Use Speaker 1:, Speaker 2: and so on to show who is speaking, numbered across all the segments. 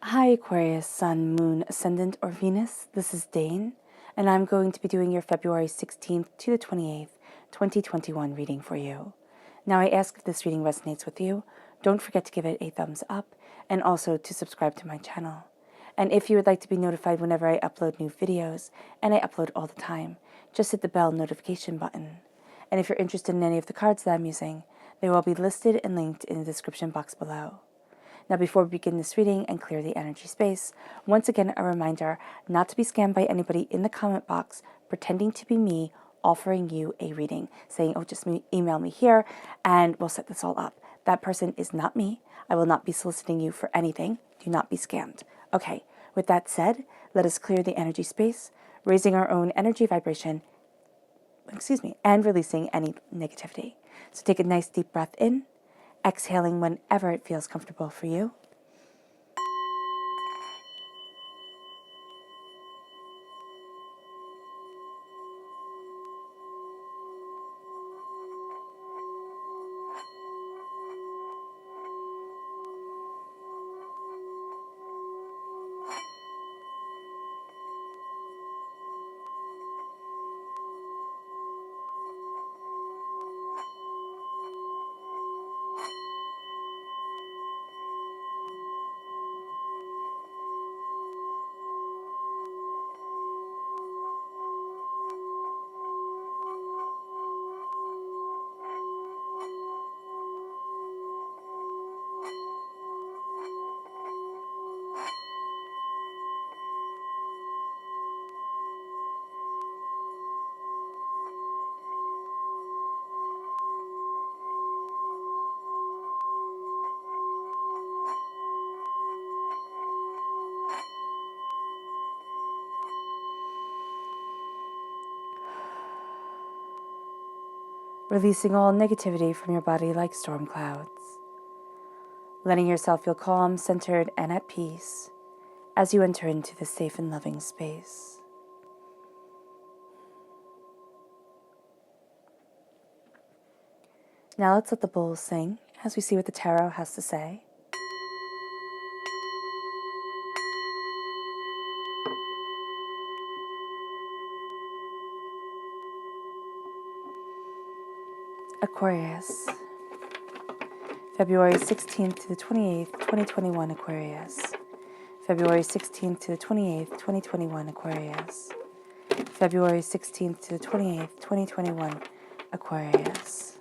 Speaker 1: Hi Aquarius, Sun, Moon, Ascendant, or Venus. This is Dane, and I'm going to be doing your February 16th to the 28th, 2021 reading for you. Now I ask if this reading resonates with you, don't forget to give it a thumbs up, and also to subscribe to my channel. And if you would like to be notified whenever I upload new videos, and I upload all the time, just hit the bell notification button. And if you're interested in any of the cards that I'm using, they will be listed and linked in the description box below. Now, before we begin this reading and clear the energy space, once again, a reminder not to be scammed by anybody in the comment box pretending to be me offering you a reading, saying, oh, just email me here and we'll set this all up. That person is not me. I will not be soliciting you for anything. Do not be scammed. Okay, with that said, let us clear the energy space, raising our own energy vibration, and releasing any negativity. So take a nice deep breath in, exhaling whenever it feels comfortable for you. Releasing all negativity from your body like storm clouds. Letting yourself feel calm, centered, and at peace as you enter into this safe and loving space. Now let's let the bowls sing as we see what the tarot has to say. Aquarius, February 16th to the 28th, 2021 Aquarius. February 16th to the 28th, 2021 Aquarius. February 16th to the 28th, 2021 Aquarius.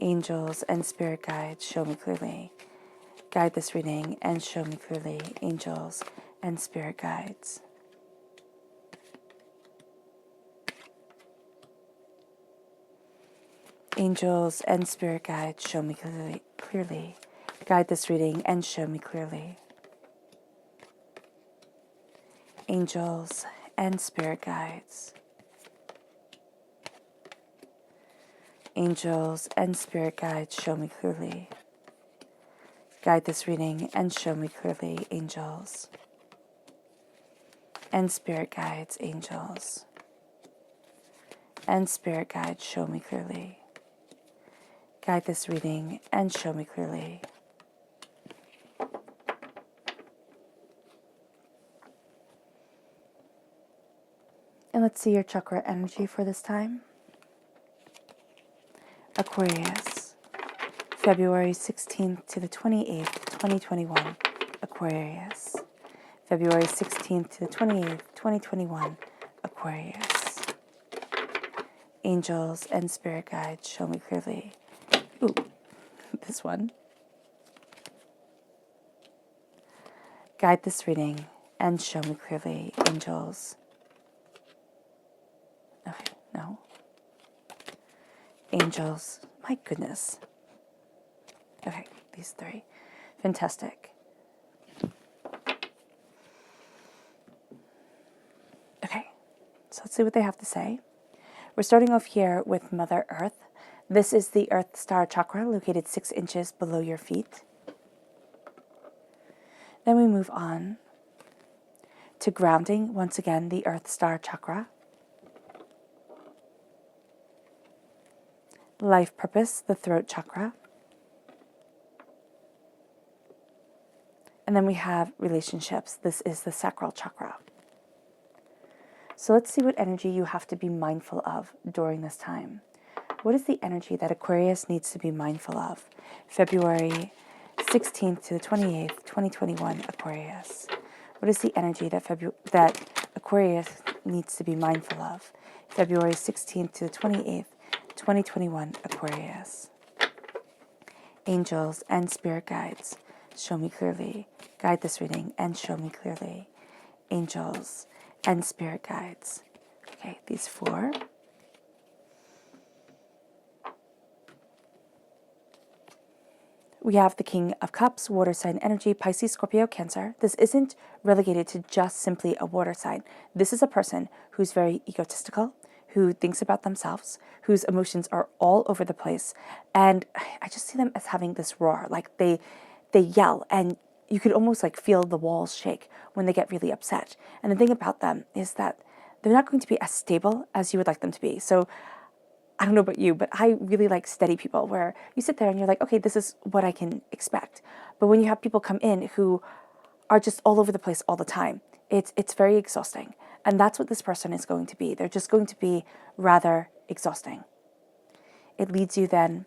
Speaker 1: Angels and spirit guides, show me clearly. Guide this reading and show me clearly, angels and spirit guides. Angels and spirit guides, show me clearly. Guide this reading and show me clearly. Angels and spirit guides. Angels and spirit guides, show me clearly. Guide this reading and show me clearly, angels and spirit guides, angels and spirit guides, show me clearly. Guide this reading and show me clearly. And let's see your chakra energy for this time. Aquarius, February 16th to the 28th, 2021. Aquarius, February 16th to the 28th, 2021. Aquarius. Angels and spirit guides, show me clearly. Ooh, this one. Guide this reading and show me clearly, angels. Okay, no. Angels, my goodness. Okay, these three. Fantastic. Okay, so let's see what they have to say. We're starting off here with Mother Earth. This is the Earth Star Chakra, located 6 inches below your feet. Then we move on to grounding, once again, the Earth Star Chakra. Life purpose, the throat chakra. And then we have relationships. This is the sacral chakra. So let's see what energy you have to be mindful of during this time. What is the energy that Aquarius needs to be mindful of? February 16th to the 28th, 2021, Aquarius. What is the energy that Aquarius needs to be mindful of? February 16th to the 28th, 2021, Aquarius. Angels and spirit guides, show me clearly. Guide this reading and show me clearly. Angels and spirit guides. Okay, these four. We have the King of Cups, water sign energy, Pisces, Scorpio, Cancer. This isn't relegated to just simply a water sign. This is a person who's very egotistical, who thinks about themselves, whose emotions are all over the place. And I just see them as having this roar, like they yell, and you could almost like feel the walls shake when they get really upset. And the thing about them is that they're not going to be as stable as you would like them to be. So I don't know about you, but I really like steady people where you sit there and you're like, okay, this is what I can expect. But when you have people come in who are just all over the place all the time, it's very exhausting. And that's what this person is going to be. They're just going to be rather exhausting. It leads you then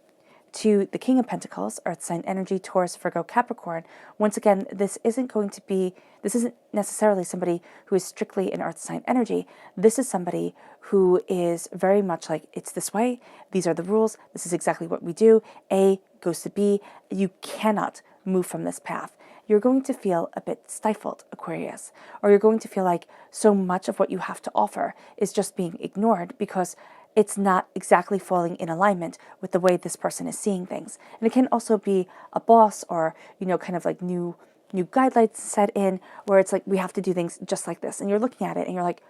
Speaker 1: to the King of Pentacles, Earth sign energy, Taurus, Virgo, Capricorn. Once again, this isn't necessarily somebody who is strictly an Earth sign energy. This is somebody who is very much like, it's this way, these are the rules, this is exactly what we do. A goes to B. You cannot move from this path. You're going to feel a bit stifled, Aquarius, or you're going to feel like so much of what you have to offer is just being ignored because it's not exactly falling in alignment with the way this person is seeing things. And it can also be a boss or, kind of like new guidelines set in where it's like, we have to do things just like this. And you're looking at it and you're like,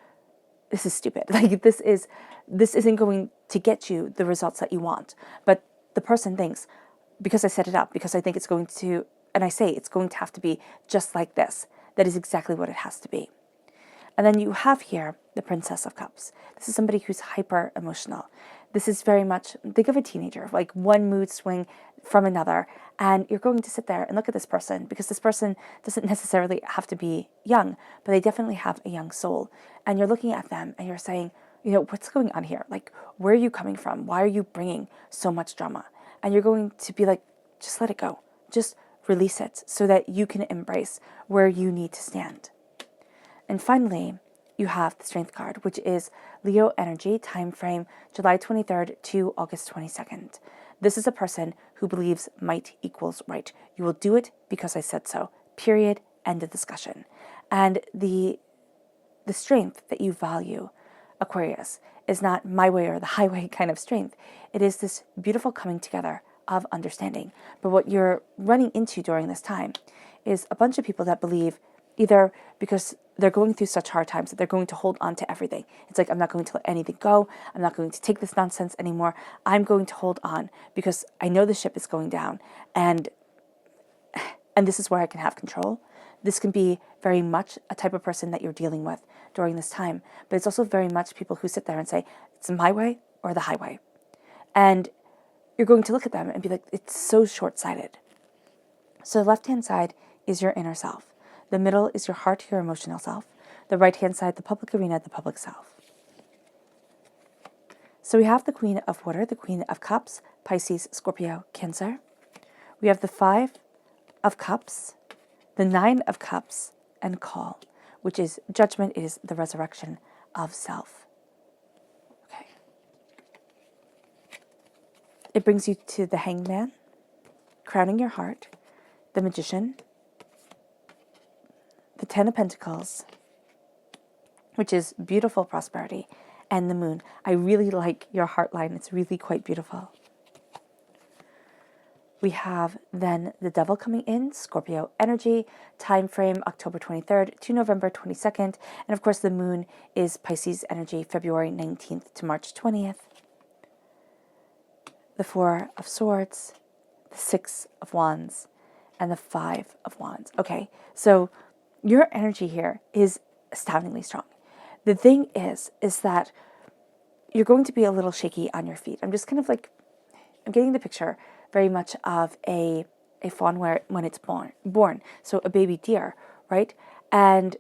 Speaker 1: this is stupid. Like this isn't going to get you the results that you want. But the person thinks, because I set it up, because I think it's going to, and I say it's going to have to be just like this. That is exactly what it has to be. And then you have here the Princess of Cups. This is somebody who's hyper emotional. This is very much, think of a teenager, like one mood swing from another. And you're going to sit there and look at this person because this person doesn't necessarily have to be young, but they definitely have a young soul. And you're looking at them and you're saying, what's going on here? Like, where are you coming from? Why are you bringing so much drama? And you're going to be like, just let it go. Just release it so that you can embrace where you need to stand. And finally, you have the Strength card, which is Leo energy, time frame July 23rd to August 22nd. This is a person who believes might equals right. You will do it because I said so. Period. End of discussion. And the strength that you value, Aquarius, is not my way or the highway kind of strength. It is this beautiful coming together of understanding. But what you're running into during this time is a bunch of people that believe either because they're going through such hard times that they're going to hold on to everything. It's like, I'm not going to let anything go. I'm not going to take this nonsense anymore. I'm going to hold on because I know the ship is going down and this is where I can have control. This can be very much a type of person that you're dealing with during this time. But it's also very much people who sit there and say, it's my way or the highway. And you're going to look at them and be like, it's so short-sighted. So the left-hand side is your inner self. The middle is your heart, your emotional self. The right-hand side, the public arena, the public self. So we have the Queen of Water, the Queen of Cups, Pisces, Scorpio, Cancer. We have the Five of Cups, the Nine of Cups, and Call, which is judgment, is the resurrection of self. Okay. It brings you to the Hanged Man, crowning your heart, the Magician, the Ten of Pentacles, which is beautiful prosperity, and the Moon. I really like your heart line. It's really quite beautiful. We have then the Devil coming in, Scorpio energy, time frame October 23rd to November 22nd. And of course, the Moon is Pisces energy, February 19th to March 20th. The Four of Swords, the Six of Wands, and the Five of Wands. Okay, so your energy here is astoundingly strong. The thing is that you're going to be a little shaky on your feet. I'm just kind of like, I'm getting the picture very much of a a fawn when it's born, so a baby deer, right? And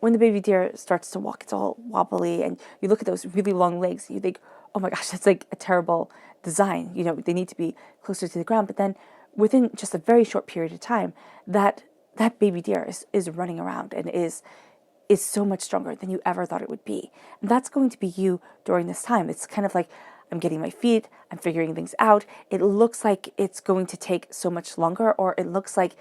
Speaker 1: when the baby deer starts to walk, it's all wobbly, and you look at those really long legs, and you think, oh my gosh, that's like a terrible design. They need to be closer to the ground. But then within just a very short period of time, that baby deer is running around and is so much stronger than you ever thought it would be. And that's going to be you during this time. It's kind of like, I'm getting my feet, I'm figuring things out. It looks like it's going to take so much longer, or it looks like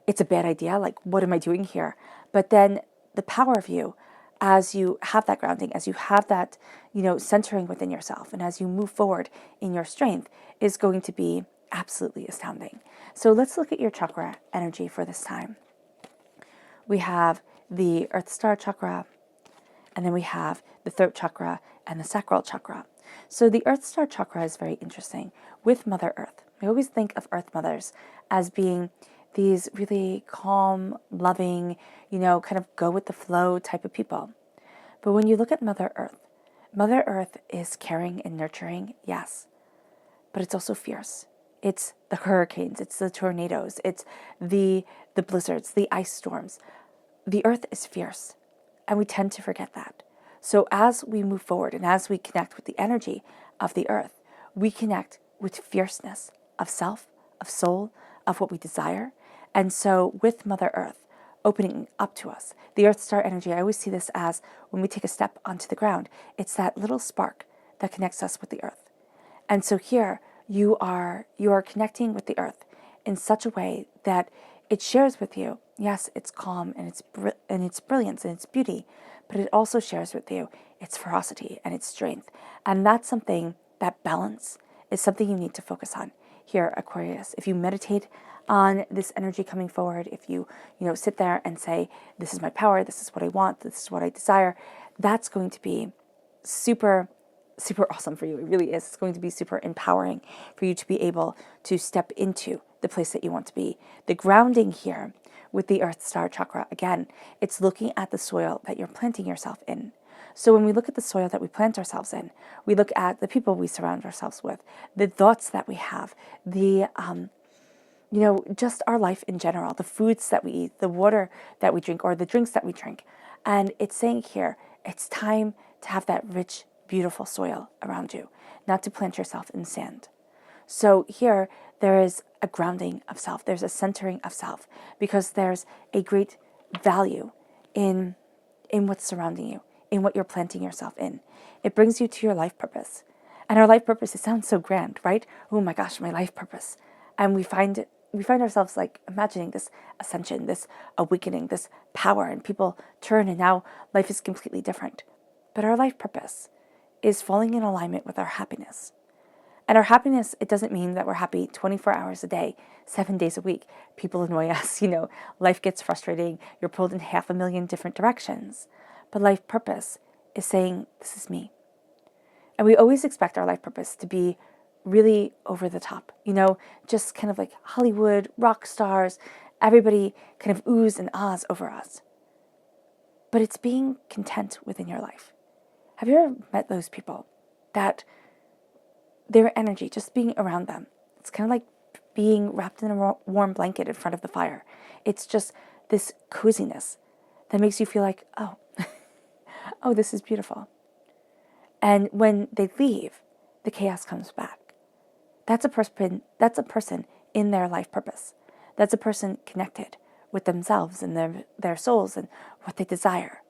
Speaker 1: it's a bad idea. Like, what am I doing here? But then the power of you, as you have that grounding, as you have that, centering within yourself, and as you move forward in your strength, is going to be absolutely astounding. So let's look at your chakra energy for this time. We have the Earth Star Chakra, and then we have the throat chakra and the sacral chakra. So the Earth Star Chakra is very interesting with Mother Earth. We always think of Earth Mothers as being these really calm, loving, kind of go with the flow type of people. But when you look at Mother Earth is caring and nurturing, yes, but it's also fierce. It's the hurricanes, it's the tornadoes, it's the blizzards, the ice storms. The earth is fierce, and we tend to forget that. So as we move forward and as we connect with the energy of the earth, we connect with fierceness of self, of soul, of what we desire. And so with Mother Earth opening up to us, the Earth Star energy, I always see this as when we take a step onto the ground, it's that little spark that connects us with the earth. And so here you are connecting with the earth in such a way that it shares with you, yes, it's calm and its brilliance and its beauty, but it also shares with you its ferocity and its strength. And that's something, that balance is something you need to focus on here, Aquarius. If you meditate on this energy coming forward, if you sit there and say, this is my power, this is what I want, this is what I desire, that's going to be super, super awesome for you. It really is. It's going to be super empowering for you to be able to step into the place that you want to be. The grounding here with the Earth Star Chakra, again, it's looking at the soil that you're planting yourself in. So when we look at the soil that we plant ourselves in, we look at the people we surround ourselves with, the thoughts that we have, the just our life in general, the foods that we eat, the water that we drink, or the drinks that we drink. And it's saying here, it's time to have that rich, beautiful soil around you, not to plant yourself in sand. So here, there is a grounding of self. There's a centering of self, because there's a great value in what's surrounding you, in what you're planting yourself in. It brings you to your life purpose. And our life purpose, it sounds so grand, right? Oh my gosh, my life purpose. And we find ourselves like imagining this ascension, this awakening, this power, and people turn and now life is completely different. But our life purpose is falling in alignment with our happiness. And our happiness, it doesn't mean that we're happy 24 hours a day, 7 days a week. People annoy us, life gets frustrating. You're pulled in 500,000 different directions. But life purpose is saying, this is me. And we always expect our life purpose to be really over the top, just kind of like Hollywood, rock stars, everybody kind of oohs and ahs over us. But it's being content within your life. Have you ever met those people that their energy, just being around them, it's kind of like being wrapped in a warm blanket in front of the fire. It's just this coziness that makes you feel like, oh, oh, this is beautiful. And when they leave, the chaos comes back. That's a person in their life purpose. That's a person connected with themselves and their souls and what they desire.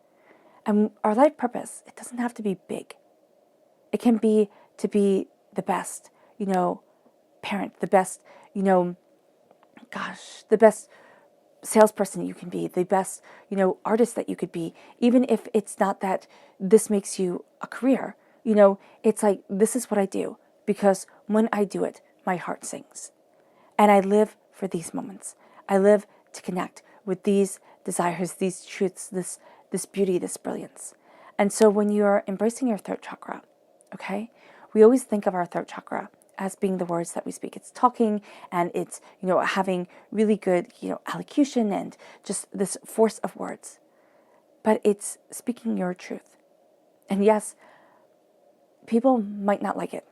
Speaker 1: And our life purpose, it doesn't have to be big. It can be to be the best, parent, the best, the best salesperson you can be, the best, artist that you could be, even if it's not that this makes you a career, it's like, this is what I do, because when I do it, my heart sings. And I live for these moments. I live to connect with these desires, these truths, this beauty, this brilliance. And so when you're embracing your throat chakra, okay, we always think of our throat chakra as being the words that we speak. It's talking, and it's, having really good, elocution and just this force of words. But it's speaking your truth. And yes, people might not like it.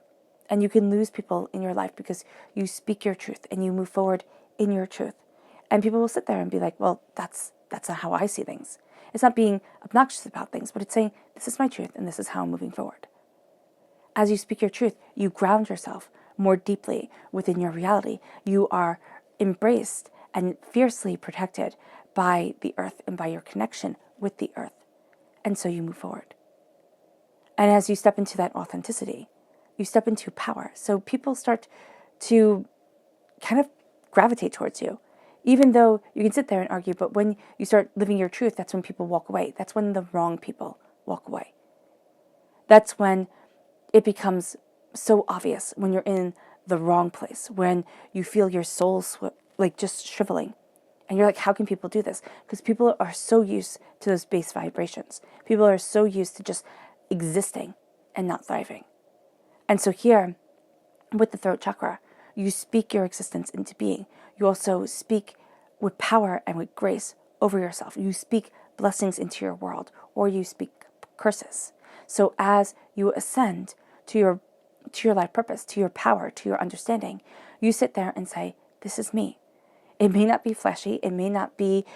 Speaker 1: And you can lose people in your life because you speak your truth and you move forward in your truth. And people will sit there and be like, well, that's not how I see things. It's not being obnoxious about things, but it's saying, this is my truth and this is how I'm moving forward. As you speak your truth, you ground yourself more deeply within your reality. You are embraced and fiercely protected by the earth and by your connection with the earth. And so you move forward. And as you step into that authenticity, you step into power. So people start to kind of gravitate towards you. Even though you can sit there and argue, but when you start living your truth, that's when people walk away. That's when the wrong people walk away. That's when it becomes so obvious, when you're in the wrong place, when you feel your soul like just shriveling. And you're like, how can people do this? Because people are so used to those base vibrations. People are so used to just existing and not thriving. And so here, with the throat chakra, you speak your existence into being. You also speak with power and with grace over yourself. You speak blessings into your world, or you speak curses. So as you ascend to your life purpose, to your power, to your understanding, you sit there and say, this is me. It may not be flashy. It may not be,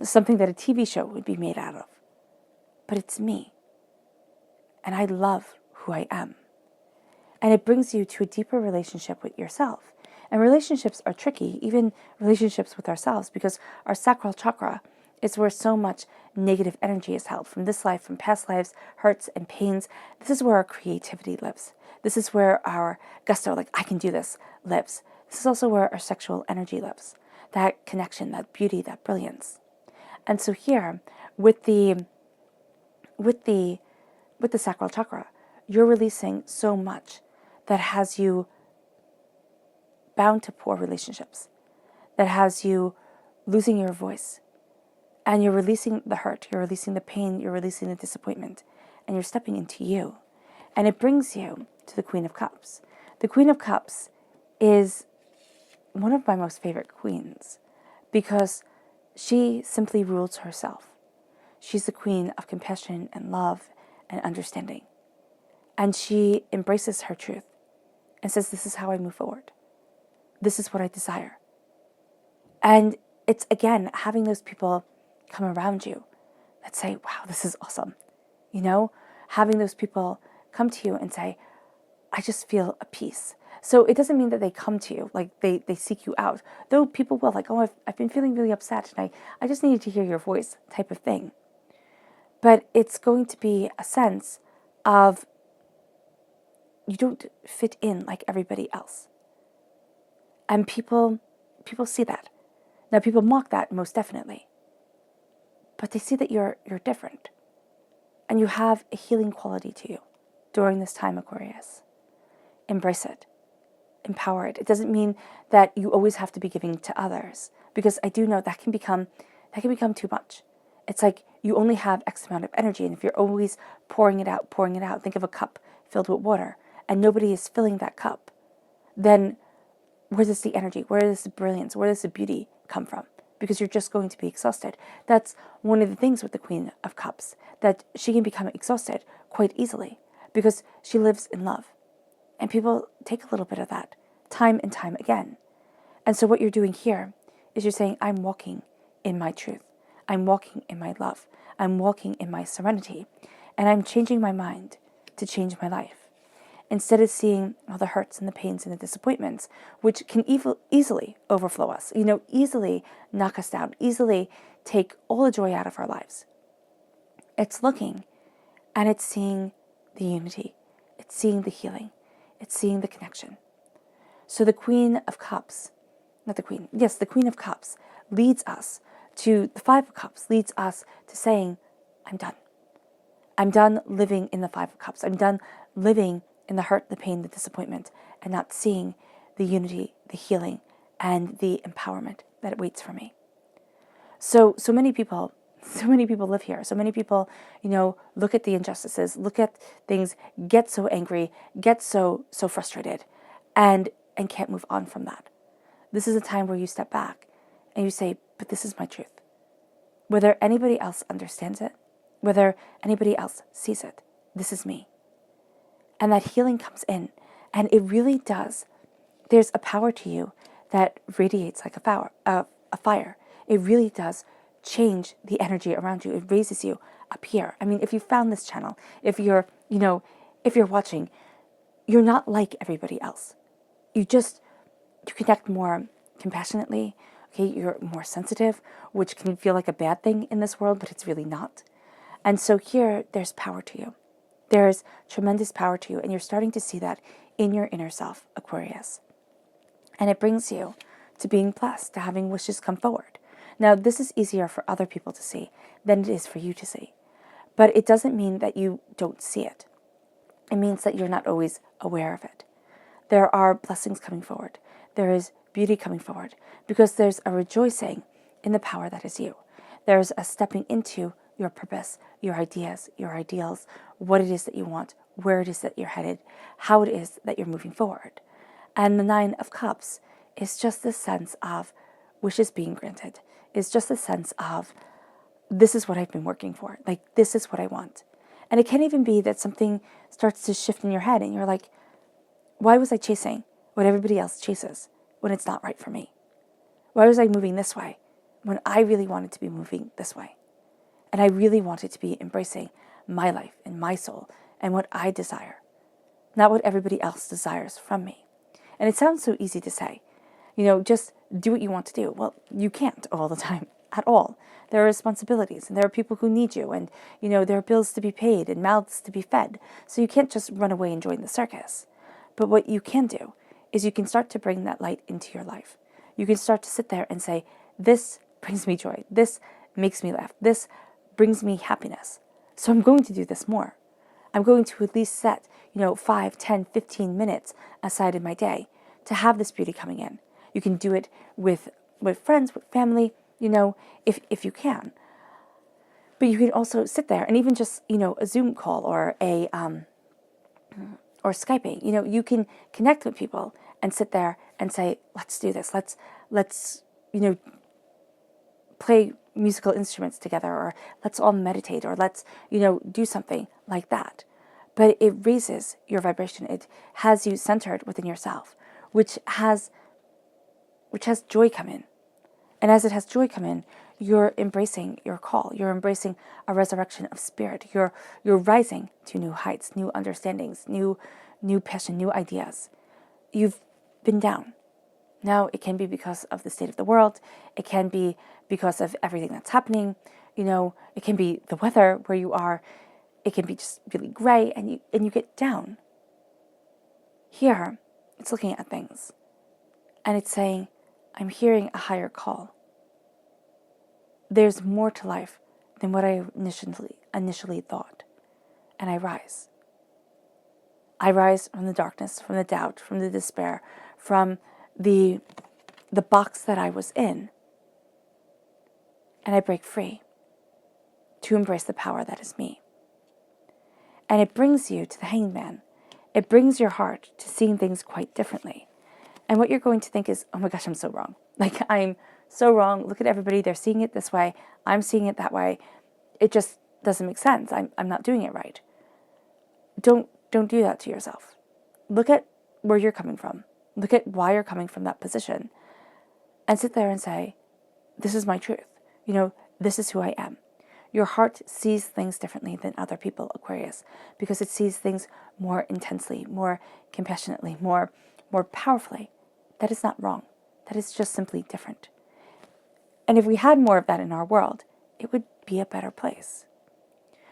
Speaker 1: something that a TV show would be made out of. But it's me. And I love who I am. And it brings you to a deeper relationship with yourself. And relationships are tricky, even relationships with ourselves, because our sacral chakra is where so much negative energy is held from this life, from past lives, hurts and pains. This is where our creativity lives. This is where our gusto, like I can do this, lives. This is also where our sexual energy lives. That connection, that beauty, that brilliance. And so here, with the sacral chakra, you're releasing so much that has you bound to poor relationships, that has you losing your voice. And you're releasing the hurt, you're releasing the pain, you're releasing the disappointment, and you're stepping into you. And it brings you to the Queen of Cups. The Queen of Cups is one of my most favorite queens because she simply rules herself. She's the queen of compassion and love and understanding. And she embraces her truth and says, this is how I move forward. This is what I desire. And it's, again, having those people come around you that say, wow, this is awesome. Having those people come to you and say, I just feel a peace. So it doesn't mean that they come to you, like they seek you out. Though people will, like, oh, I've been feeling really upset and I just needed to hear your voice type of thing. But it's going to be a sense of you don't fit in like everybody else. And people see that. Now, people mock that most definitely. But they see that you're different. And you have a healing quality to you during this time, Aquarius. Embrace it. Empower it. It doesn't mean that you always have to be giving to others, because I do know that can become too much. It's like you only have X amount of energy, and if you're always pouring it out, think of a cup filled with water, and nobody is filling that cup, then where does the energy, where does the brilliance, where does the beauty come from? Because you're just going to be exhausted. That's one of the things with the Queen of Cups, that she can become exhausted quite easily because she lives in love. And people take a little bit of that time and time again. And so what you're doing here is you're saying, I'm walking in my truth. I'm walking in my love. I'm walking in my serenity. And I'm changing my mind to change my life. Instead of seeing all the hurts and the pains and the disappointments, which can easily overflow us, easily knock us down, easily take all the joy out of our lives. It's looking and it's seeing the unity. It's seeing the healing. It's seeing the connection. So the Queen of Cups, the Queen of Cups leads us to the Five of Cups, leads us to saying, I'm done. I'm done living in the Five of Cups. I'm done living in the hurt, the pain, the disappointment, and not seeing the unity, the healing, and the empowerment that awaits for me. So many people live here. So many people, look at the injustices, look at things, get so angry, get so frustrated, and can't move on from that. This is a time where you step back and you say, but this is my truth. Whether anybody else understands it, whether anybody else sees it, this is me. And that healing comes in, and it really does. There's a power to you that radiates like a fire. It really does change the energy around you. It raises you up here. I mean, if you found this channel, if you're, if you're watching, you're not like everybody else. You connect more compassionately. Okay, you're more sensitive, which can feel like a bad thing in this world, but it's really not. And so here, there's power to you. There's tremendous power to you, and you're starting to see that in your inner self, Aquarius. And it brings you to being blessed, to having wishes come forward. Now, this is easier for other people to see than it is for you to see. But it doesn't mean that you don't see it. It means that you're not always aware of it. There are blessings coming forward. There is beauty coming forward because there's a rejoicing in the power that is you. There's a stepping into your purpose, your ideas, your ideals, what it is that you want, where it is that you're headed, how it is that you're moving forward. And the Nine of Cups is just this sense of wishes being granted. It's just a sense of, this is what I've been working for. Like, this is what I want. And it can even be that something starts to shift in your head and you're like, why was I chasing what everybody else chases when it's not right for me? Why was I moving this way when I really wanted to be moving this way? And I really wanted to be embracing my life and my soul and what I desire, not what everybody else desires from me. And it sounds so easy to say, just do what you want to do. Well, you can't all the time at all. There are responsibilities and there are people who need you and, there are bills to be paid and mouths to be fed. So you can't just run away and join the circus. But what you can do is you can start to bring that light into your life. You can start to sit there and say, this brings me joy. This makes me laugh. This brings me happiness. So I'm going to do this more. I'm going to at least set, 5, 10, 15 minutes aside in my day to have this beauty coming in. You can do it with friends, with family, if you can. But you can also sit there and even just, a Zoom call or or Skyping, you can connect with people and sit there and say, let's do this. Let's play musical instruments together, or let's all meditate, or let's, do something like that. But it raises your vibration. It has you centered within yourself, which has joy come in. And as it has joy come in, you're embracing your call. You're embracing a resurrection of spirit. You're rising to new heights, new understandings, new passion, new ideas. You've been down. Now it can be because of the state of the world. It can be because of everything that's happening. It can be the weather where you are. It can be just really gray and you get down. Here, it's looking at things and it's saying, I'm hearing a higher call. There's more to life than what I initially thought. And I rise. I rise from the darkness, from the doubt, from the despair, from the box that I was in. And I break free to embrace the power that is me. And it brings you to the Hanged Man. It brings your heart to seeing things quite differently. And what you're going to think is, oh my gosh, I'm so wrong. Like, I'm so wrong. Look at everybody. They're seeing it this way. I'm seeing it that way. It just doesn't make sense. I'm not doing it right. Don't do that to yourself. Look at where you're coming from. Look at why you're coming from that position. And sit there and say, this is my truth. This is who I am. Your heart sees things differently than other people, Aquarius, because it sees things more intensely, more compassionately, more powerfully. That is not wrong. That is just simply different. And if we had more of that in our world, it would be a better place.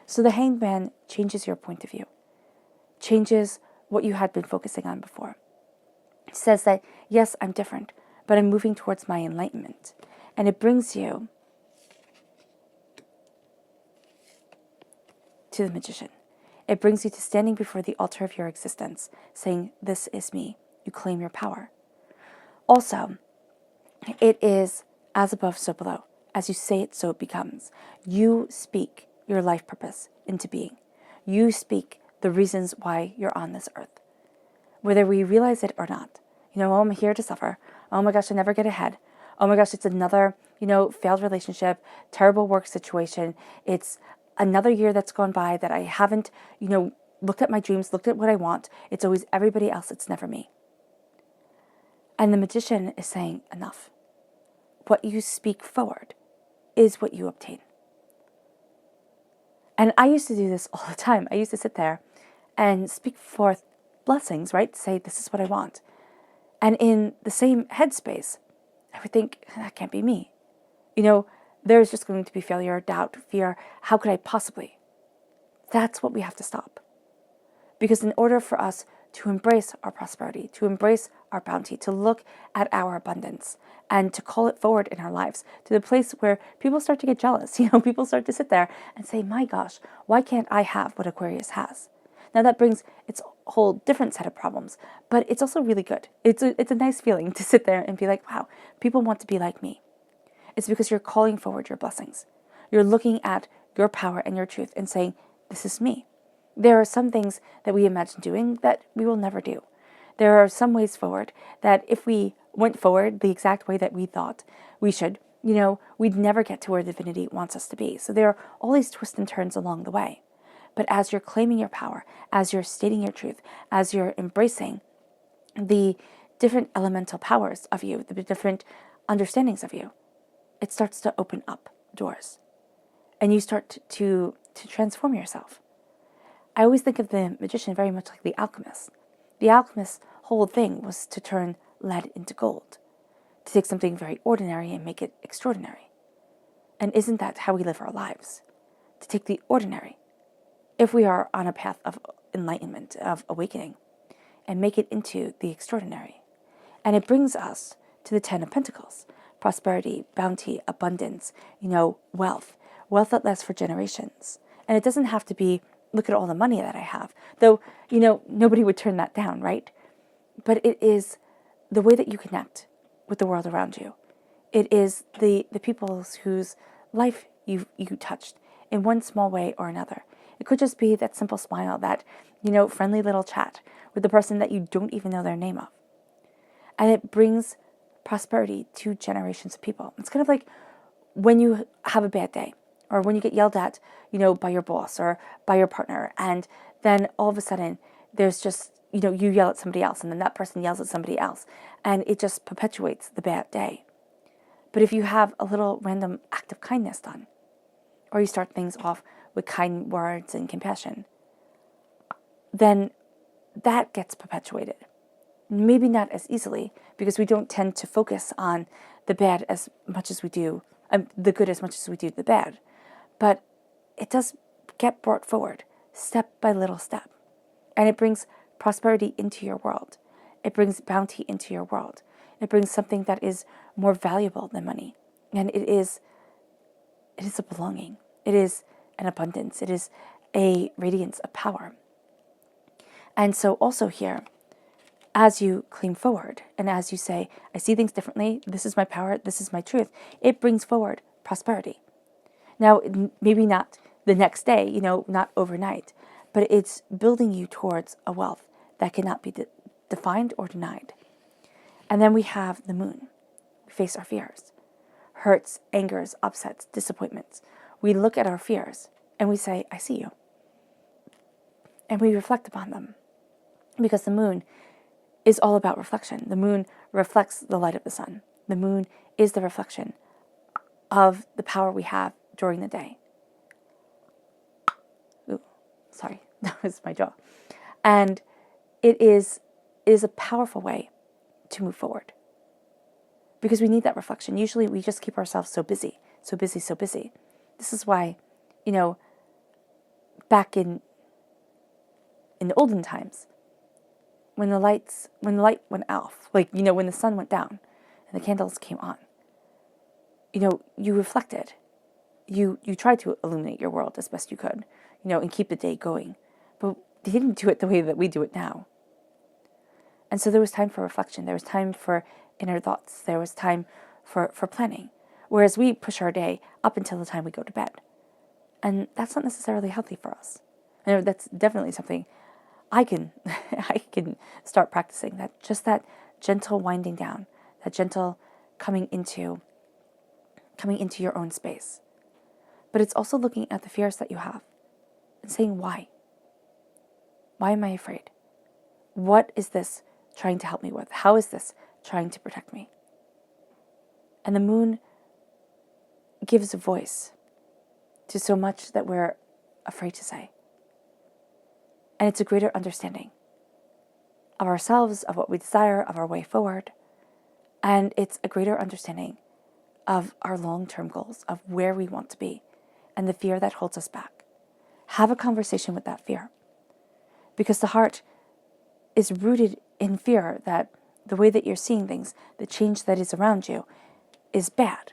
Speaker 1: So the Hanged Man changes your point of view, changes what you had been focusing on before. It says that, yes, I'm different, but I'm moving towards my enlightenment. And it brings you to the Magician. It brings you to standing before the altar of your existence, saying, this is me. You claim your power. Also, it is as above, so below. As you say it, so it becomes. You speak your life purpose into being. You speak the reasons why you're on this earth, whether we realize it or not. Oh, I'm here to suffer. Oh my gosh, I never get ahead. Oh my gosh, it's another, failed relationship, terrible work situation. It's another year that's gone by that I haven't, looked at my dreams, looked at what I want. It's always everybody else. It's never me. And the Magician is saying, enough. What you speak forward is what you obtain. And I used to do this all the time. I used to sit there and speak forth blessings, right? Say, this is what I want. And in the same headspace, I would think, that can't be me. There's just going to be failure, doubt, fear. How could I possibly? That's what we have to stop. Because in order for us to embrace our prosperity, to embrace our bounty, to look at our abundance, and to call it forward in our lives to the place where people start to get jealous. People start to sit there and say, my gosh, why can't I have what Aquarius has? Now that brings its whole different set of problems, but it's also really good. It's a nice feeling to sit there and be like, wow, people want to be like me. It's because you're calling forward your blessings. You're looking at your power and your truth and saying, this is me. There are some things that we imagine doing that we will never do. There are some ways forward that if we went forward the exact way that we thought we should, we'd never get to where divinity wants us to be. So there are all these twists and turns along the way. But as you're claiming your power, as you're stating your truth, as you're embracing the different elemental powers of you, the different understandings of you, it starts to open up doors. And you start to transform yourself. I always think of the Magician very much like the alchemist. The alchemist's whole thing was to turn lead into gold, to take something very ordinary and make it extraordinary. And isn't that how we live our lives? To take the ordinary, if we are on a path of enlightenment, of awakening, and make it into the extraordinary. And it brings us to the 10 of Pentacles, prosperity, bounty, abundance, wealth that lasts for generations. And it doesn't have to be, look at all the money that I have. Though, nobody would turn that down, right? But it is the way that you connect with the world around you. It is the people whose life you touched in one small way or another. It could just be that simple smile, that, friendly little chat with the person that you don't even know their name of. And it brings prosperity to generations of people. It's kind of like when you have a bad day, or when you get yelled at, by your boss or by your partner, and then all of a sudden there's just, you yell at somebody else, and then that person yells at somebody else, and it just perpetuates the bad day. But if you have a little random act of kindness done, or you start things off with kind words and compassion, then that gets perpetuated. Maybe not as easily, because we don't tend to focus on the bad as much as we do, the good as much as we do the bad. But it does get brought forward, step by little step. And it brings prosperity into your world. It brings bounty into your world. It brings something that is more valuable than money. And it is a belonging. It is an abundance. It is a radiance of power. And so also here, as you claim forward and as you say, I see things differently, this is my power, this is my truth, it brings forward prosperity. Now, maybe not the next day, not overnight, but it's building you towards a wealth that cannot be defined or denied. And then we have the moon. We face our fears, hurts, angers, upsets, disappointments. We look at our fears and we say, I see you. And we reflect upon them, because the moon is all about reflection. The moon reflects the light of the sun. The moon is the reflection of the power we have during the day. Ooh, sorry, that was my jaw. And it is a powerful way to move forward, because we need that reflection. Usually we just keep ourselves so busy. This is why, back in the olden times, when the light went off, when the sun went down and the candles came on, you reflected. You tried to illuminate your world as best you could, and keep the day going. But they didn't do it the way that we do it now. And so there was time for reflection. There was time for inner thoughts. There was time for planning. Whereas we push our day up until the time we go to bed. And that's not necessarily healthy for us. And that's definitely something I can start practicing, that gentle winding down, that gentle coming into your own space. But it's also looking at the fears that you have and saying, why? Why am I afraid? What is this trying to help me with? How is this trying to protect me. And the moon gives a voice to so much that we're afraid to say. And it's a greater understanding of ourselves, of what we desire, of our way forward. And it's a greater understanding of our long-term goals, of where we want to be, and the fear that holds us back. Have a conversation with that fear. Because the heart is rooted in fear that the way that you're seeing things, the change that is around you, is bad.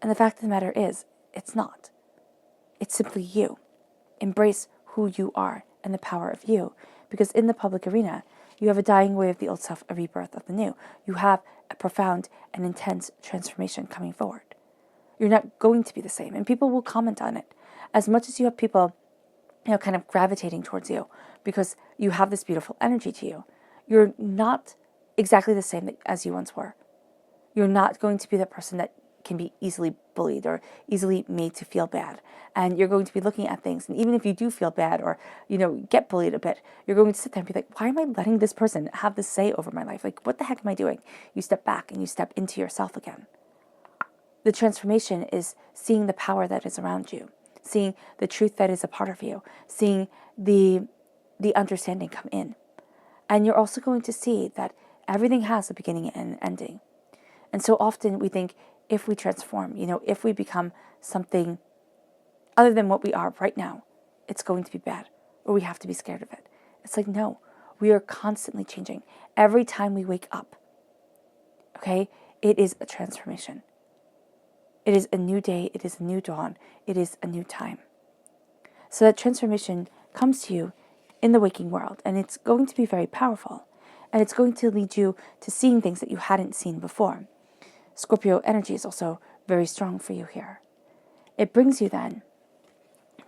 Speaker 1: And the fact of the matter is, it's not. It's simply you. Embrace who you are and the power of you. Because in the public arena, you have a dying away of the old self, a rebirth of the new. You have a profound and intense transformation coming forward. You're not going to be the same, and people will comment on it. As much as you have people, kind of gravitating towards you because you have this beautiful energy to you, you're not exactly the same as you once were. You're not going to be the person that can be easily bullied or easily made to feel bad. And you're going to be looking at things, and even if you do feel bad or, get bullied a bit, you're going to sit there and be like, why am I letting this person have this say over my life? Like, what the heck am I doing? You step back and you step into yourself again. The transformation is seeing the power that is around you, seeing the truth that is a part of you, seeing the understanding come in. And you're also going to see that everything has a beginning and an ending. And so often we think if we transform, if we become something other than what we are right now, it's going to be bad, or we have to be scared of it. It's like, no, we are constantly changing. Every time we wake up, okay, it is a transformation. It is a new day, it is a new dawn, it is a new time. So that transformation comes to you in the waking world, and it's going to be very powerful, and it's going to lead you to seeing things that you hadn't seen before. Scorpio energy is also very strong for you here. It brings you then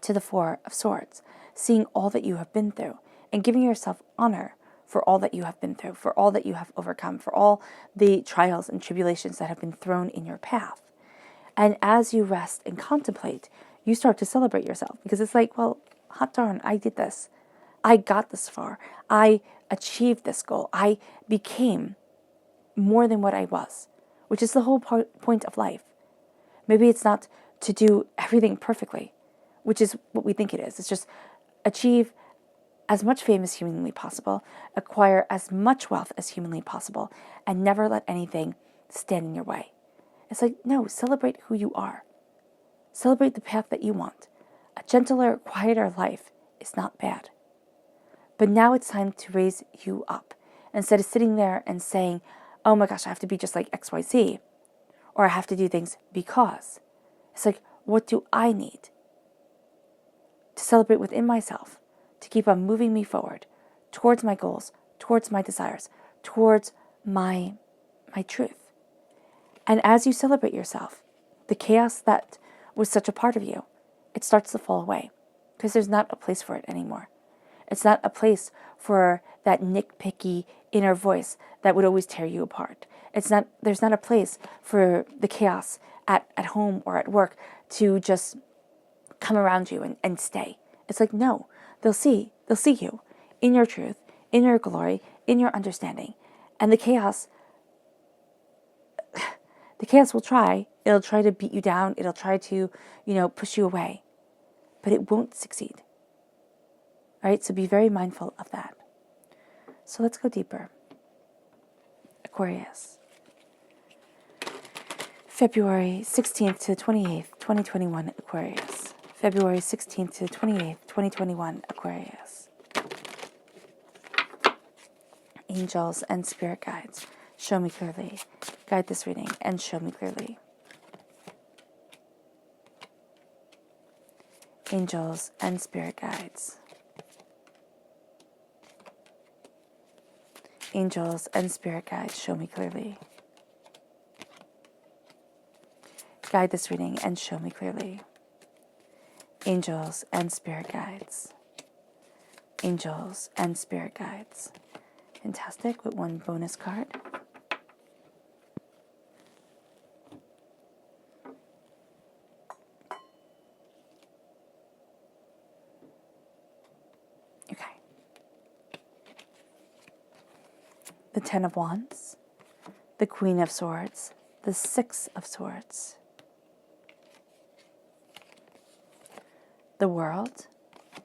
Speaker 1: to the Four of Swords, seeing all that you have been through and giving yourself honor for all that you have been through, for all that you have overcome, for all the trials and tribulations that have been thrown in your path. And as you rest and contemplate, you start to celebrate yourself because it's like, well, hot darn, I did this. I got this far. I achieved this goal. I became more than what I was, which is the whole point of life. Maybe it's not to do everything perfectly, which is what we think it is. It's just achieve as much fame as humanly possible, acquire as much wealth as humanly possible, and never let anything stand in your way. It's like, no, celebrate who you are. Celebrate the path that you want. A gentler, quieter life is not bad. But now it's time to raise you up. Instead of sitting there and saying, oh my gosh, I have to be just like XYZ, or I have to do things because. It's like, what do I need to celebrate within myself to keep on moving me forward towards my goals, towards my desires, towards my truth? And as you celebrate yourself, the chaos that was such a part of you, it starts to fall away because there's not a place for it anymore. It's not a place for that nitpicky inner voice that would always tear you apart. There's not a place for the chaos at home or at work to just come around you and stay. It's like, no, they'll see you in your truth, in your glory, in your understanding. And the chaos will it'll try to beat you down. It'll try to, push you away, but it won't succeed. All right, so be very mindful of that. So let's go deeper. Aquarius. February 16th to the 28th, 2021, Aquarius. February 16th to the 28th, 2021, Aquarius. Angels and spirit guides, show me clearly. Guide this reading and show me clearly. Angels and spirit guides. Angels and spirit guides, show me clearly. Guide this reading and show me clearly. Angels and spirit guides. Angels and spirit guides. Fantastic, with one bonus card. Okay. The Ten of Wands, the Queen of Swords, the Six of Swords, the World,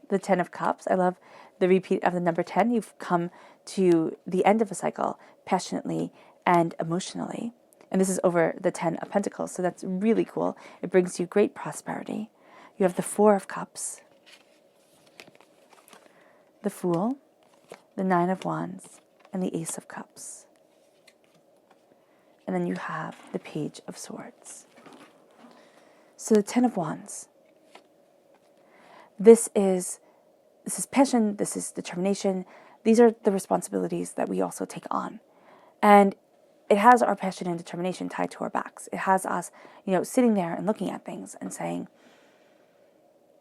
Speaker 1: the Ten of Cups. I love the repeat of the number 10. You've come to the end of a cycle passionately and emotionally. And this is over the 10 of Pentacles, so that's really cool. It brings you great prosperity. You have the Four of Cups, the Fool, the Nine of Wands, and the Ace of Cups. And then you have the Page of Swords. So the Ten of Wands. This is passion, this is determination. These are the responsibilities that we also take on. And it has our passion and determination tied to our backs. It has us, sitting there and looking at things and saying,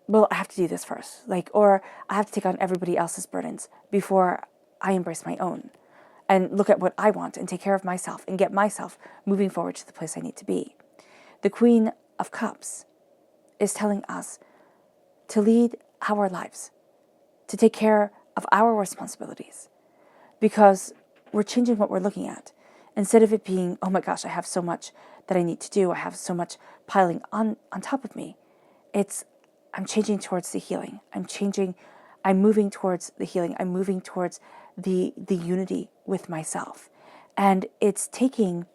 Speaker 1: well, I have to do this first. Or I have to take on everybody else's burdens before I embrace my own and look at what I want and take care of myself and get myself moving forward to the place I need to be. The Queen of Cups is telling us to lead our lives, to take care of our responsibilities, because we're changing what we're looking at. Instead of it being, oh my gosh, I have so much that I need to do, I have so much piling on top of me, I'm changing towards the healing. I'm moving towards the healing. I'm moving towards the unity with myself. And it's taking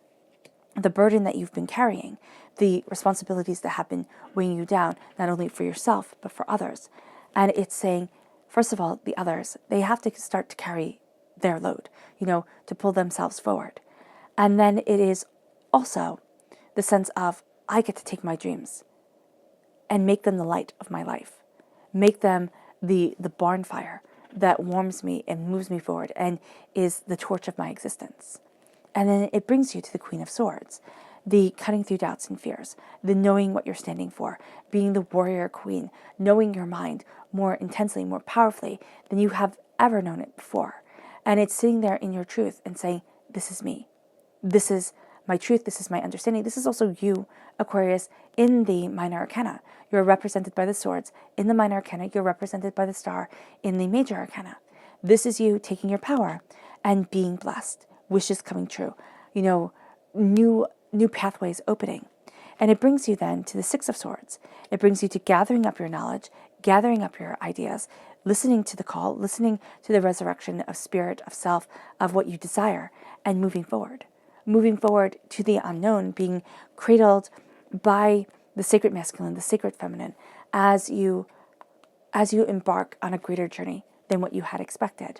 Speaker 1: the burden that you've been carrying, the responsibilities that have been weighing you down, not only for yourself, but for others. And it's saying, first of all, the others, they have to start to carry their load, to pull themselves forward. And then it is also the sense of, I get to take my dreams and make them the light of my life. Make them the barn fire that warms me and moves me forward and is the torch of my existence. And then it brings you to the Queen of Swords, the cutting through doubts and fears, the knowing what you're standing for, being the warrior queen, knowing your mind more intensely, more powerfully than you have ever known it before. And it's sitting there in your truth and saying, this is me. This is my truth. This is my understanding. This is also you, Aquarius, in the Minor Arcana. You're represented by the swords. In the Minor Arcana, you're represented by the star in the Major Arcana. This is you taking your power and being blessed. Wishes coming true. New pathways opening. And it brings you then to the Six of Swords. It brings you to gathering up your knowledge, gathering up your ideas, listening to the call, listening to the resurrection of spirit, of self, of what you desire, and moving forward. Moving forward to the unknown, being cradled by the sacred masculine, the sacred feminine, as you embark on a greater journey than what you had expected.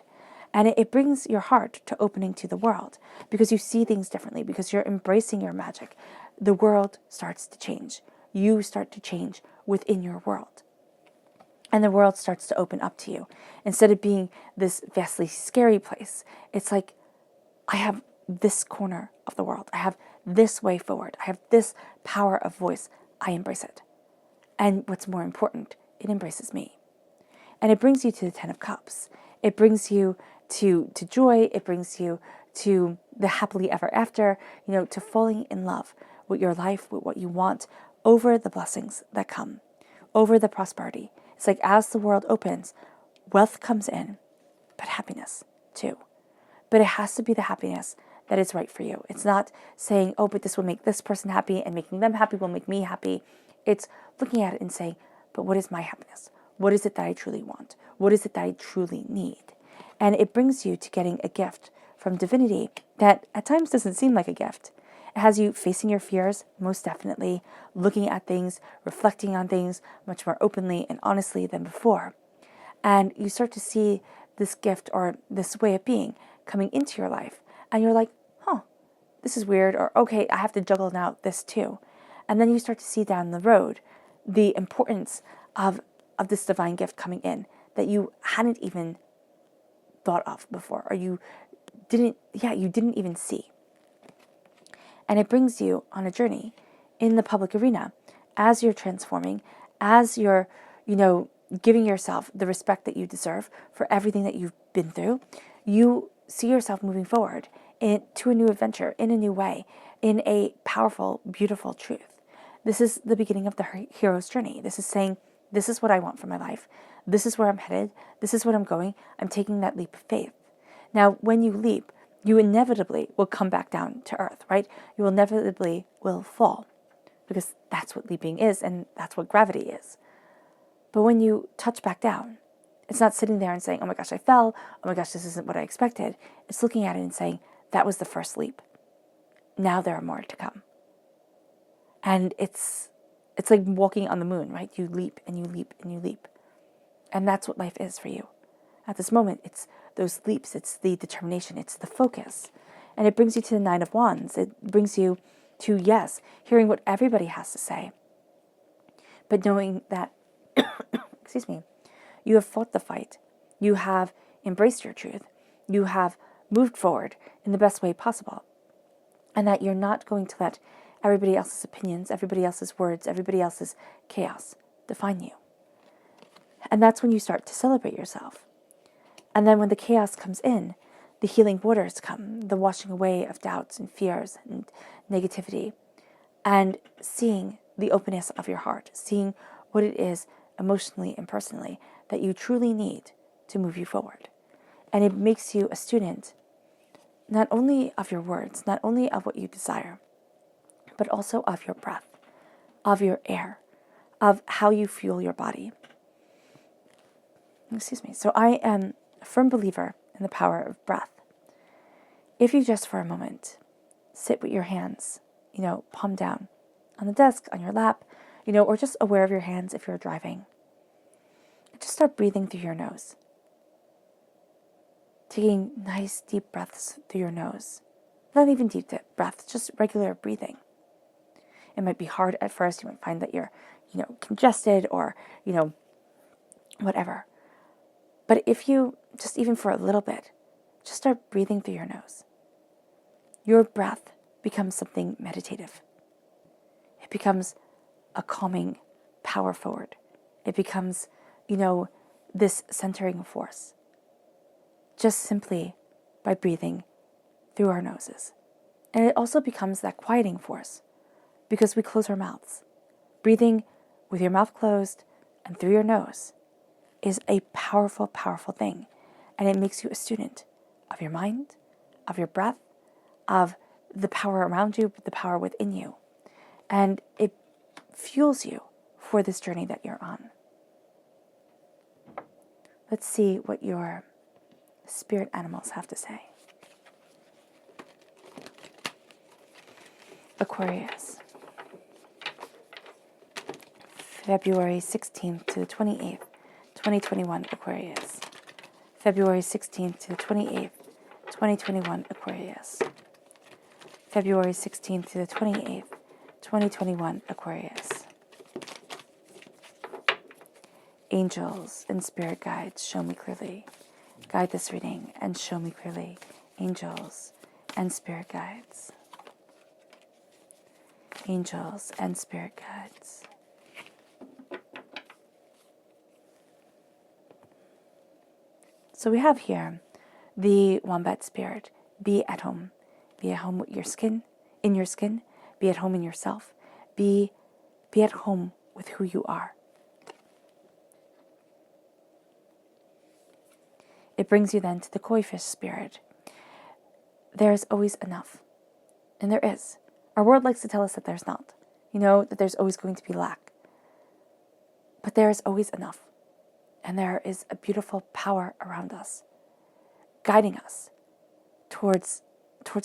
Speaker 1: And it brings your heart to opening to the world because you see things differently, because you're embracing your magic. The world starts to change. You start to change within your world. And the world starts to open up to you. Instead of being this vastly scary place, it's like, I have this corner of the world. I have this way forward. I have this power of voice. I embrace it. And what's more important, it embraces me. And it brings you to the Ten of Cups. It brings you to joy. It brings you to the happily ever after, to falling in love with your life, with what you want, over the blessings that come, over the prosperity. It's like as the world opens, wealth comes in, but happiness too. But it has to be the happiness that is right for you. It's not saying, oh, but this will make this person happy and making them happy will make me happy. It's looking at it and saying, but what is my happiness? What is it that I truly want? What is it that I truly need? And it brings you to getting a gift from divinity that at times doesn't seem like a gift. It has you facing your fears, most definitely, looking at things, reflecting on things much more openly and honestly than before. And you start to see this gift or this way of being coming into your life. And you're like, this is weird, or okay, I have to juggle now this too. And then you start to see down the road the importance of this divine gift coming in that you hadn't even thought of before, or you didn't even see. And it brings you on a journey in the public arena as you're transforming, as you're, giving yourself the respect that you deserve for everything that you've been through. You see yourself moving forward into a new adventure, in a new way, in a powerful, beautiful truth. This is the beginning of the hero's journey. This is saying, this is what I want for my life. This is where I'm headed. This is what I'm going. I'm taking that leap of faith. Now, when you leap, you inevitably will come back down to earth, right? You will inevitably will fall, because that's what leaping is, and that's what gravity is. But when you touch back down, it's not sitting there and saying, oh my gosh, I fell. Oh my gosh, this isn't what I expected. It's looking at it and saying, that was the first leap. Now there are more to come. And it's like walking on the moon, right? You leap and you leap and you leap. And that's what life is for you. At this moment, it's those leaps, it's the determination, it's the focus. And it brings you to the Nine of Wands. It brings you to, yes, hearing what everybody has to say, but knowing that, excuse me, you have fought the fight. You have embraced your truth. You have moved forward in the best way possible. And that you're not going to let everybody else's opinions, everybody else's words, everybody else's chaos define you. And that's when you start to celebrate yourself. And then when the chaos comes in, the healing waters come, the washing away of doubts and fears and negativity, and seeing the openness of your heart, seeing what it is emotionally and personally that you truly need to move you forward. And it makes you a student, not only of your words, not only of what you desire, but also of your breath, of your air, of how you fuel your body. Excuse me. So I am a firm believer in the power of breath. If you just for a moment sit with your hands, palm down on the desk, on your lap, or just aware of your hands if you're driving. Just start breathing through your nose. Taking nice deep breaths through your nose. Not even deep breaths, just regular breathing. It might be hard at first. You might find that you're, congested or, whatever. But if you, just even for a little bit, just start breathing through your nose, your breath becomes something meditative. It becomes a calming power forward. It becomes, this centering force. Just simply by breathing through our noses. And it also becomes that quieting force because we close our mouths. Breathing with your mouth closed and through your nose is a powerful, powerful thing. And it makes you a student of your mind, of your breath, of the power around you, the power within you. And it fuels you for this journey that you're on. Let's see what your spirit animals have to say. Aquarius. February 16th to the 28th, 2021, Aquarius. February 16th to the 28th, 2021, Aquarius. February 16th to the 28th, 2021, Aquarius. Angels and spirit guides, show me clearly. Guide this reading and show me clearly. Angels and spirit guides. Angels and spirit guides. So we have here the wombat spirit. Be at home. Be at home with your skin, in your skin. Be at home in yourself. Be at home with who you are. It brings you then to the koi fish spirit. There is always enough. And there is. Our world likes to tell us that there's not. That there's always going to be lack. But there is always enough. And there is a beautiful power around us, guiding us towards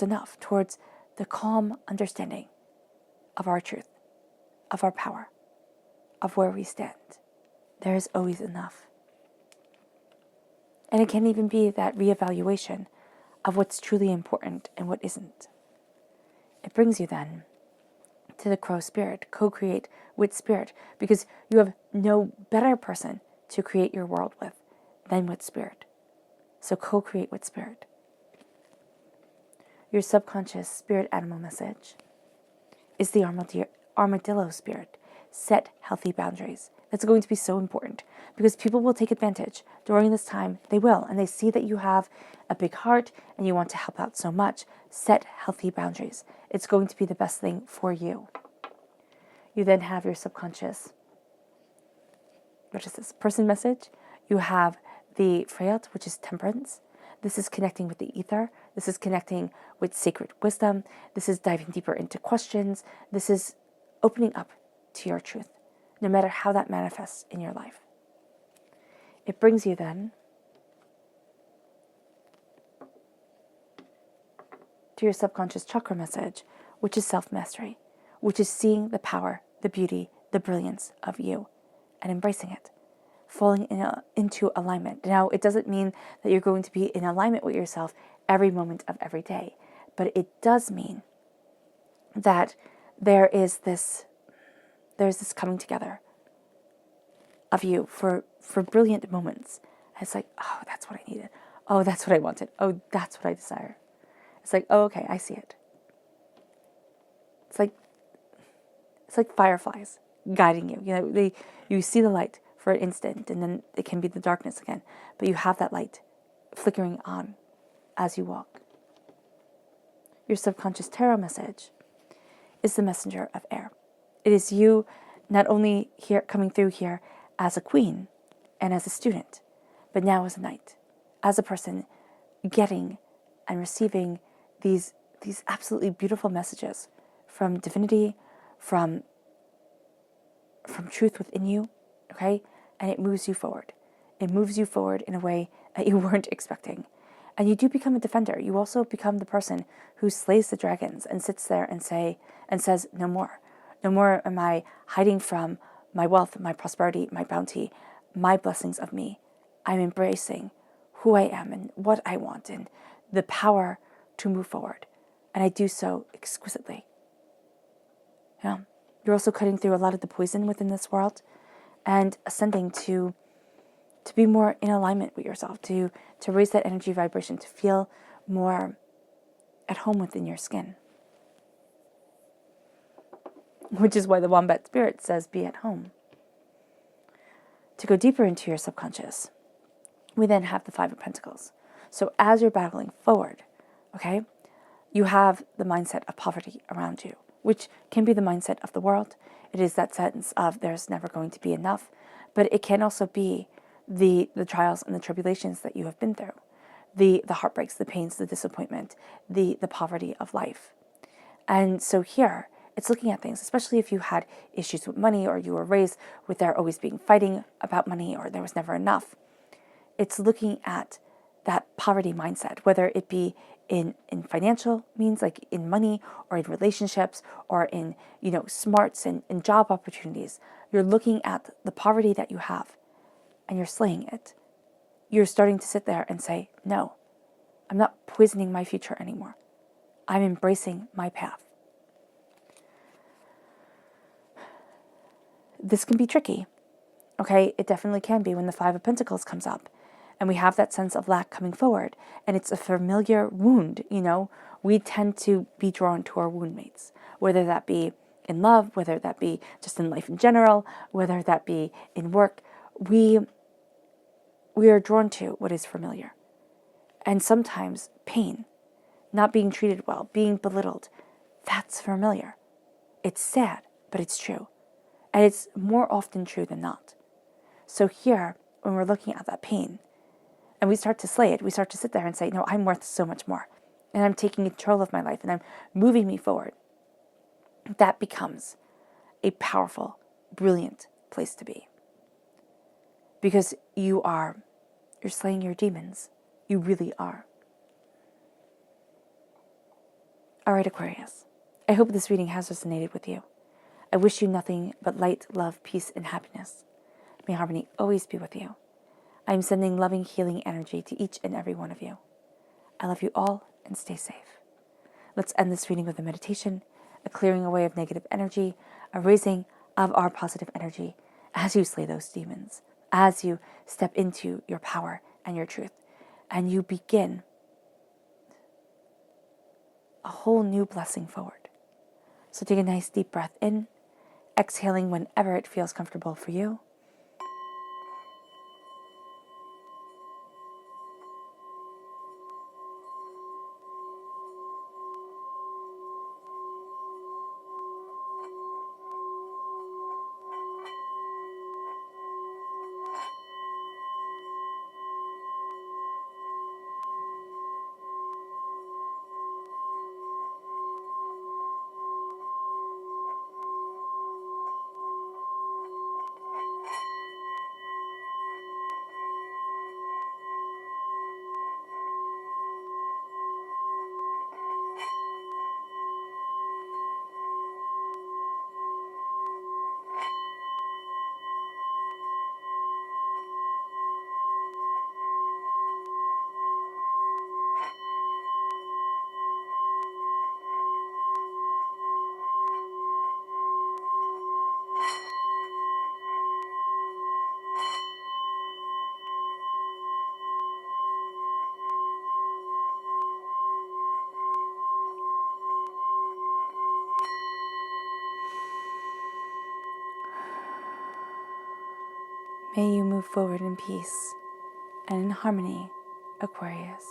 Speaker 1: enough, towards the calm understanding of our truth, of our power, of where we stand. There is always enough. And it can even be that reevaluation of what's truly important and what isn't. It brings you then to the crow spirit, co-create with spirit, because you have no better person to create your world with than with spirit. So co-create with spirit. Your subconscious spirit animal message is the armadillo spirit. Set healthy boundaries. That's going to be so important because people will take advantage during this time. They will, and they see that you have a big heart and you want to help out so much. Set healthy boundaries. It's going to be the best thing for you. You then have your subconscious, person message. You have the Freyot, which is temperance. This is connecting with the ether, This is connecting with sacred wisdom. This is diving deeper into questions. This is opening up to your truth, no matter how that manifests in your life. It brings you then to your subconscious chakra message, which is self-mastery, which is seeing the power, the beauty, the brilliance of you and embracing it, falling into alignment. Now, it doesn't mean that you're going to be in alignment with yourself every moment of every day, but it does mean that there's this coming together of you for brilliant moments. And it's like, oh, that's what I needed. Oh, that's what I wanted. Oh, that's what I desire. It's like, oh, okay, I see it. It's like fireflies guiding you. You know, you see the light for an instant, and then it can be the darkness again. But you have that light flickering on as you walk. Your subconscious tarot message is the messenger of air. It is you not only here coming through here as a queen and as a student, but now as a knight, as a person getting and receiving these absolutely beautiful messages from divinity, from truth within you, okay? And it moves you forward. It moves you forward in a way that you weren't expecting. And you do become a defender. You also become the person who slays the dragons and sits there and says, no more. No more am I hiding from my wealth, my prosperity, my bounty, my blessings of me. I'm embracing who I am and what I want and the power to move forward. And I do so exquisitely. Yeah. You're also cutting through a lot of the poison within this world and ascending to be more in alignment with yourself, to raise that energy vibration, to feel more at home within your skin. Which is why the Wombat Spirit says, be at home. To go deeper into your subconscious, we then have the Five of Pentacles. So as you're battling forward, okay, you have the mindset of poverty around you, which can be the mindset of the world. It is that sense of there's never going to be enough, but it can also be the trials and the tribulations that you have been through, the heartbreaks, the pains, the disappointment, the poverty of life. And so here, it's looking at things, especially if you had issues with money or you were raised with there always being fighting about money or there was never enough. It's looking at that poverty mindset, whether it be in financial means, like in money, or in relationships, or in, smarts and in job opportunities. You're looking at the poverty that you have and you're slaying it. You're starting to sit there and say, no, I'm not poisoning my future anymore. I'm embracing my path. This can be tricky, okay? It definitely can be when the Five of Pentacles comes up and we have that sense of lack coming forward and it's a familiar wound, we tend to be drawn to our wound mates, whether that be in love, whether that be just in life in general, whether that be in work. We are drawn to what is familiar. And sometimes pain, not being treated well, being belittled, that's familiar. It's sad, but it's true. And it's more often true than not. So here, when we're looking at that pain, and we start to slay it, we start to sit there and say, no, I'm worth so much more. And I'm taking control of my life, and I'm moving me forward. That becomes a powerful, brilliant place to be. Because you're slaying your demons. You really are. All right, Aquarius. I hope this reading has resonated with you. I wish you nothing but light, love, peace, and happiness. May harmony always be with you. I am sending loving, healing energy to each and every one of you. I love you all and stay safe. Let's end this reading with a meditation, a clearing away of negative energy, a raising of our positive energy as you slay those demons, as you step into your power and your truth, and you begin a whole new blessing forward. So take a nice deep breath in, exhaling whenever it feels comfortable for you. May you move forward in peace and in harmony, Aquarius.